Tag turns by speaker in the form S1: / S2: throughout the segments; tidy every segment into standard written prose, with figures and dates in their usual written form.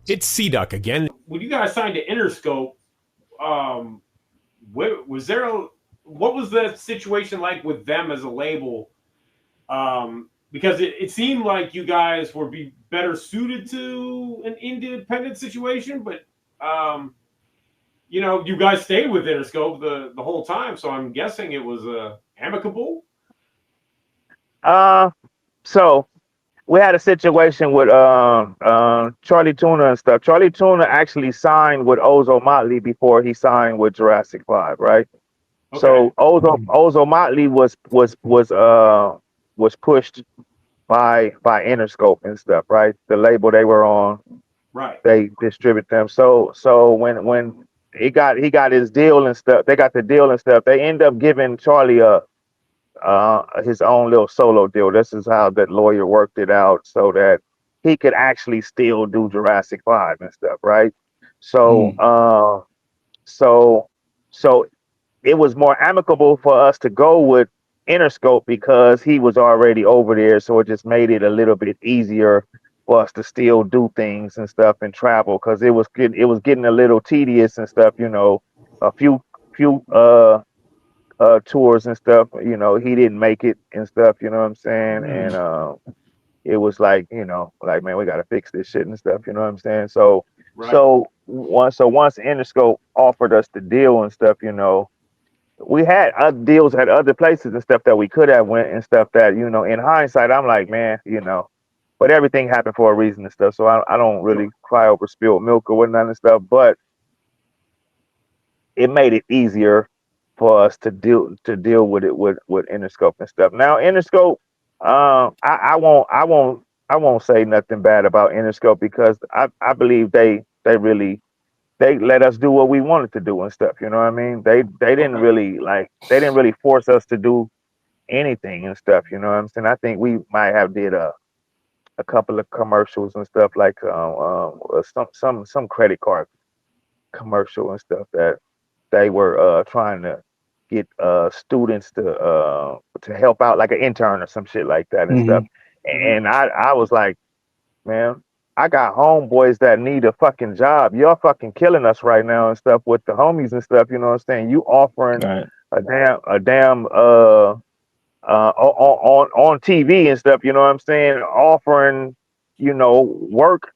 S1: It's Sea Duck again.
S2: When you guys signed to Interscope, um, was there what was the situation like with them as a label? Because it seemed like you guys would be better suited to an independent situation, but you guys stayed with Interscope the whole time, so I'm guessing it was amicable.
S3: Uh, so we had a situation with Charlie Tuna and stuff. Charlie Tuna actually signed with Ozo Motley before he signed with Jurassic 5, right?
S2: Okay,
S3: So Ozo Motley was pushed by Interscope and stuff, right? The label they were on,
S2: right.
S3: they distribute them. So when he got his deal and stuff, they got the deal and stuff. They end up giving Charlie his own little solo deal. This is how that lawyer worked it out so that he could actually still do Jurassic 5 and stuff, right? So
S4: Mm.
S3: so so it was more amicable for us to go with Interscope because he was already over there, so it just made it a little bit easier for us to still do things and stuff and travel because it was getting a little tedious and stuff, a few tours and stuff, he didn't make it and stuff, you know what I'm saying? And
S4: Mm.
S3: it was like man, we gotta fix this shit and stuff, you know what I'm saying? So
S2: Right.
S3: once Interscope offered us the deal and stuff, we had other deals at other places and stuff that we could have went and stuff that, in hindsight, I'm like, man, but everything happened for a reason and stuff. So I don't really
S2: Sure.
S3: cry over spilled milk or whatnot and stuff, but it made it easier for us to deal with it with Interscope and stuff. Now Interscope, I won't say nothing bad about Interscope because I believe they let us do what we wanted to do and stuff. You know what I mean? They didn't
S2: Okay.
S3: really force us to do anything and stuff. You know what I'm saying? I think we might have did a couple of commercials and stuff like some credit card commercial and stuff that they were trying to get students to help out like an intern or some shit like that and stuff.
S4: Mhm.
S2: Hmm.
S3: And I was like, man, I got homeboys that need a fucking job. You're fucking killing us right now and stuff with the homies and stuff. You know what I'm saying? You offering
S4: Right.
S3: a damn on TV and stuff. You know what I'm saying? Offering work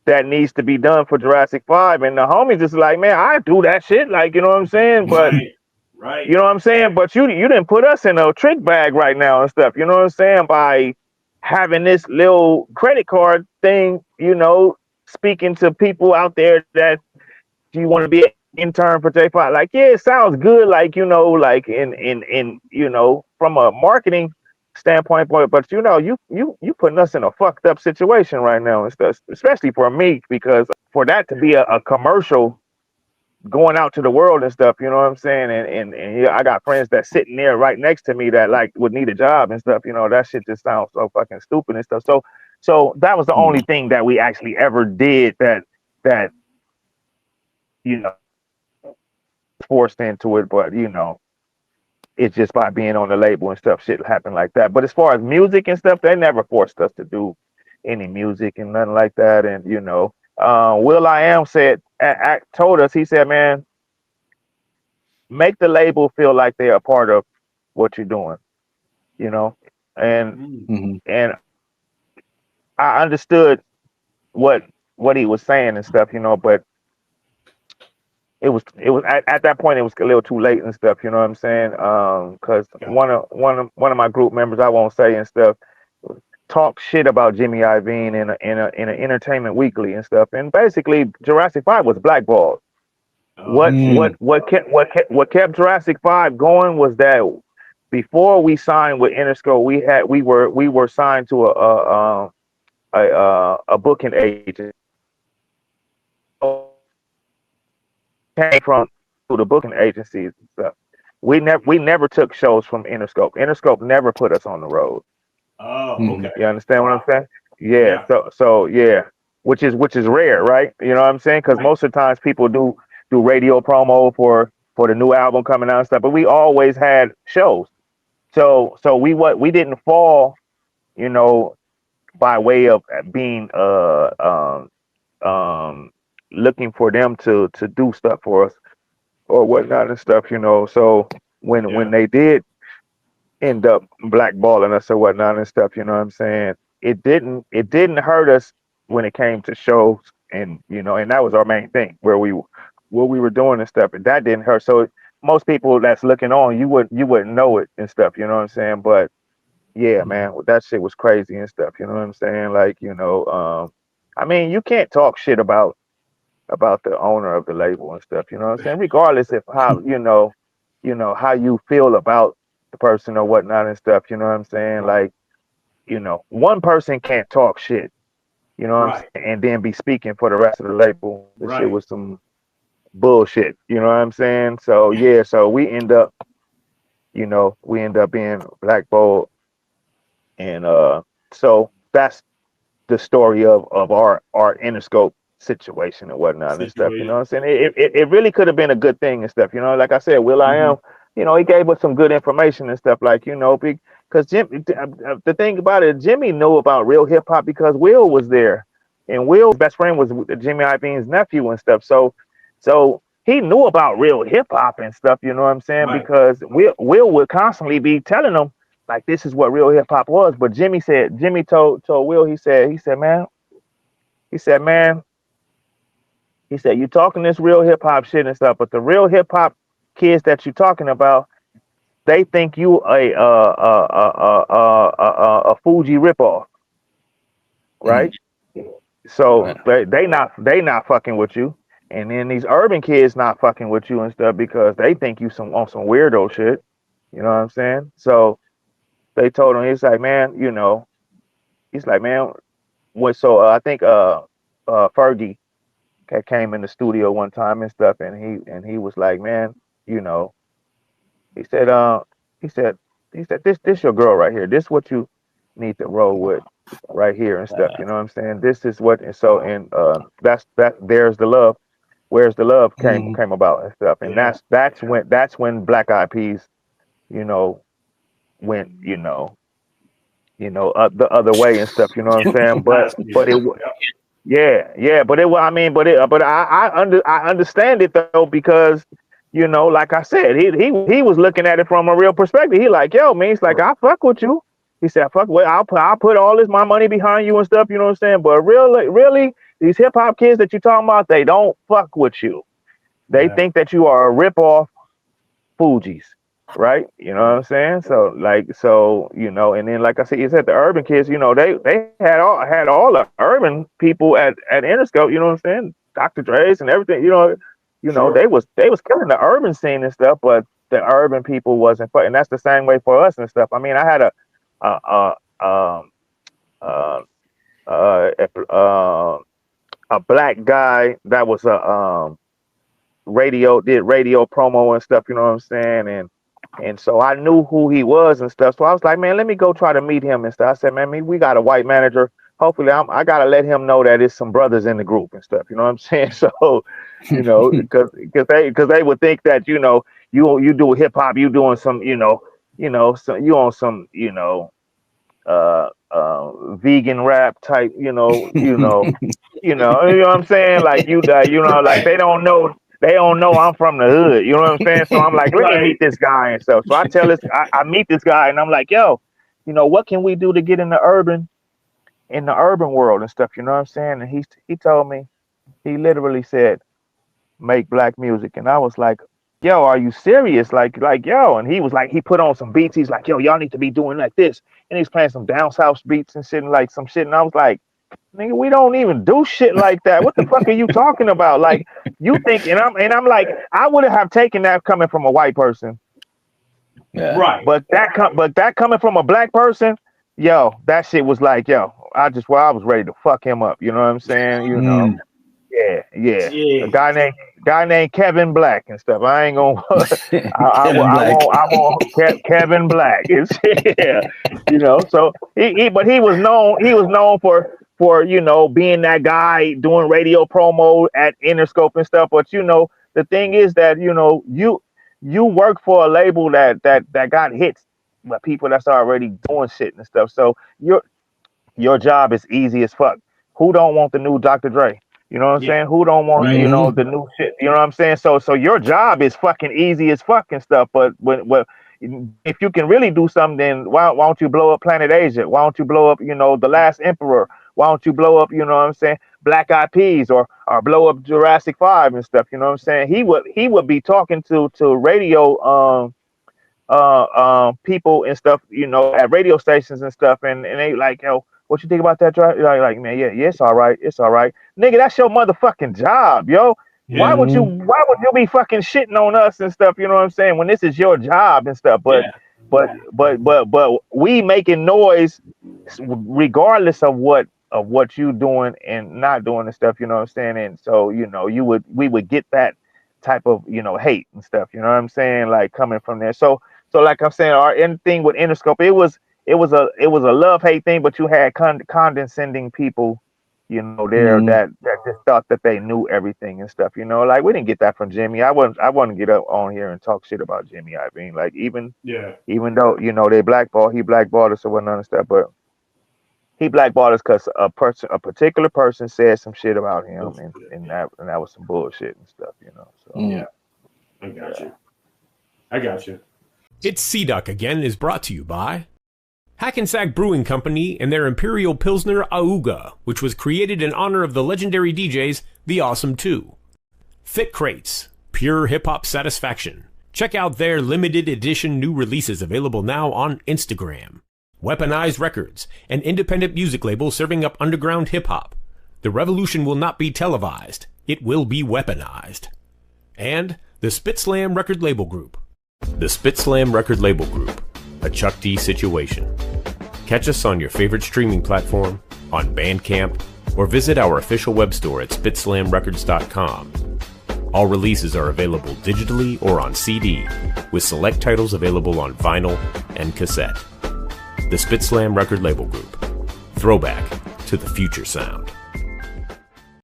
S3: that needs to be done for Jurassic 5, and the homies just like, man, I do that shit. Like, you know what I'm saying? But
S2: Right. Right.
S3: you know what I'm saying? But you didn't put us in a trick bag right now and stuff. You know what I'm saying? By having this little credit card thing, speaking to people out there that you want to be an intern for J5. Like, yeah, it sounds good, like, like in from a marketing standpoint, but you putting us in a fucked up situation right now and stuff, especially for me, because for that to be a commercial going out to the world and stuff, you know what I'm saying? And yeah, I got friends that sitting there right next to me that like would need a job and stuff, that shit just sounds so fucking stupid and stuff. So that was the
S4: Mm.
S3: only thing that we actually ever did that you know forced into it, but it's just by being on the label and stuff, shit happened like that. But as far as music and stuff, they never forced us to do any music and nothing like that. And Will I Am told us, he said, man, make the label feel like they're a part of what you're doing, you know, and
S2: Mm.
S4: Mhm.
S3: and I understood what what he was saying and stuff, but it was at that point it was a little too late and stuff, you know what I'm saying? Because
S2: Gotcha.
S3: one of my group members, I won't say and stuff, talk shit about Jimmy Iovine in a Entertainment Weekly and stuff, and basically Jurassic 5 was blackballed.
S2: Oh
S3: What
S2: shit.
S4: Mm.
S3: what what kept Jurassic 5 going was that before we signed with Interscope, we were signed to a booking agent came from to the booking agencies and stuff. We never took shows from Interscope. Interscope never put us on the road.
S2: Oh,
S4: Mhm.
S2: okay.
S3: You understand what I'm
S2: Wow.
S3: saying? Yeah.
S2: Yeah.
S3: So yeah, which is rare, right? You know what I'm saying? Because
S2: Right.
S3: most of the times people do radio promo for the new album coming out and stuff, but we always had shows. So we didn't fall, you know, by way of being um, looking for them to do stuff for us or whatnot and stuff, you know. So when
S2: Yeah.
S3: they did end up blackballing us or whatnot and stuff, you know what I'm saying? It didn't hurt us when it came to shows, and you know, and that was our main thing where we what we were doing and stuff, and that didn't hurt. So most people that's looking on, you wouldn't know it and stuff, you know what I'm saying? But yeah, man, that shit was crazy and stuff, you know what I'm saying? Like, you know, I mean, you can't talk shit about the owner of the label and stuff, you know what I'm saying? Regardless of how, how you feel about the person or whatnot and stuff, you know what I'm saying?
S2: Right.
S3: Like, one person can't talk shit, you know what I'm
S2: Right.
S3: saying, and then be speaking for the rest of the label. This shit
S2: Right.
S3: was some bullshit, you know what I'm saying? So yeah, so we end up being blackballed, and so that's the story of our Interscope situation and whatnot and stuff. You know what
S2: Situation.
S3: I'm saying? It really could have been a good thing and stuff. You know, like I said, Will I
S2: Hmm.
S3: am. He gave us some good information and stuff. Like, because the thing about it, Jimmy knew about real hip hop because Will was there, and Will's best friend was Jimmy Iovine's nephew and stuff. So he knew about real hip hop and stuff. You know what I'm saying?
S2: Right.
S3: Because Will would constantly be telling him like this is what real hip hop was. But Jimmy told Will, he said, man, he said, you talking this real hip hop shit and stuff, but the real hip hop kids that you talking about, they think you a Fuji ripoff,
S1: Mm.
S3: right? So
S1: Right.
S3: they not fucking with you, and then these urban kids not fucking with you and stuff because they think you some weirdo shit. You know what I'm saying? So they told him, he's like, man, what? So I think Fergie came in the studio one time and stuff, and he was like, man, you know, he said, he said, this your girl right here. This what you need to roll with right here and stuff. You know what I'm saying? This is what, and so, and that's there's the love. Where's the love came
S1: Mm.
S3: came about and stuff, and
S2: Yeah.
S3: that's when Black Eyed Peas, you know, went, the other way and stuff. You know what I'm saying? But
S2: Last
S3: but
S2: year.
S3: it
S2: Yep.
S3: yeah, but I mean, but I understand it though because like I said, he was looking at it from a real perspective. He like, yo, man, he's like, I fuck with you. He said, fuck, well, I'll put all this my money behind you and stuff. You know what I'm saying? But really, these hip hop kids that you talking about, they don't fuck with you. They
S2: Yeah.
S3: think that you are a rip off Fugees, right? You know what
S2: Right.
S3: I'm saying? And then like I said, you said the urban kids, they had all the urban people at Interscope, you know what I'm saying? Dr. Dre's and everything,
S2: Sure.
S3: they was killing the urban scene and stuff, but the urban people wasn't. And that's the same way for us and stuff. I mean, I had a um uh uh a, uh, a black guy that was a did radio promo and stuff, you know what I'm saying? And so I knew who he was and stuff. So I was like, man, let me go try to meet him and stuff. I said, man, we got a white manager. Hopefully I gotta let him know that it's some brothers in the group and stuff. You know what I'm saying? So, because they would think that, you do hip hop, you doing some, so you on some, vegan rap type, you know what I'm saying? Like like
S2: Right.
S3: they don't know I'm from the hood. You know what I'm saying? So I'm like, let me
S2: Right.
S3: meet this guy and stuff. So I meet this guy and I'm like, yo, what can we do to get in the urban world and stuff? You know what I'm saying? And he told me, he literally said, make black music, and I was like, yo, are you serious? Like yo, and he was like, he put on some beats. He's like, yo, y'all need to be doing like this, and he's playing some down south beats and shit, and like some shit, and I was like, nigga, we don't even do shit like that. What the fuck are you talking about? Like, you think, and I'm like, I would have taken that coming from a white person,
S1: Yeah.
S2: Right.
S3: but that coming from a black person, yo, that shit was like, yo, I was ready to fuck him up. You know what I'm saying?
S1: Mm.
S3: Yeah, yeah. A
S2: Yeah.
S3: guy named Kevin Black and stuff. I ain't gonna.
S1: Kevin Black.
S3: I want Kevin Black. It's yeah, So but he was known for being that guy doing radio promo at Interscope and stuff. But the thing is that you work for a label that got hits by people that's already doing shit and stuff. So your job is easy as fuck. Who don't want the new Dr. Dre? You know what I'm saying? Who don't want, you know, the new shit? You know what I'm saying? So your job is fucking easy as fucking stuff. But if you can really do something, then why don't you blow up Planet Asia? Why don't you blow up, you know, The Last Emperor? Why don't you blow up, you know what I'm saying, Black Eyed Peas or blow up Jurassic 5 and stuff? You know what I'm saying? He would be talking to radio people and stuff, you know, at radio stations and stuff, and they like, yo, what you think about that drive? Like, man, yeah, it's all right, nigga. That's your motherfucking job, yo.
S2: Yeah.
S3: Why would you be fucking shitting on us and stuff? You know what I'm saying? When this is your job and stuff, but we making noise regardless of what you doing and not doing and stuff. You know what I'm saying? And so, you know, we would get that type of, you know, hate and stuff. You know what I'm saying? Like coming from there. So like I'm saying, our anything with Interscope, it was a love-hate thing, but you had condescending people, you know, there that just thought that they knew everything and stuff, you know. Like we didn't get that from Jimmy. I wouldn't get up on here and talk shit about Jimmy. I mean, like even though, you know, he blackballed us or whatnot and stuff, but he blackballed us because a particular person said some shit about him, and that was some bullshit and stuff, you know. So
S2: yeah, I got you.
S4: It's Sea-Duck again is brought to you by Hackensack Brewing Company and their Imperial Pilsner Auga, which was created in honor of the legendary DJs The Awesome Two. Fit Crates, pure hip-hop satisfaction. Check out their limited edition new releases available now on Instagram. Weaponized Records, an independent music label serving up underground hip-hop. The revolution will not be televised. It will be weaponized. And the Spitslam Record Label Group. The Spitslam Record Label Group, a Chuck D situation. Catch us on your favorite streaming platform, on Bandcamp, or visit our official web store at spitslamrecords.com. All releases are available digitally or on CD, with select titles available on vinyl and cassette. The Spitslam Record Label Group. Throwback to the future sound.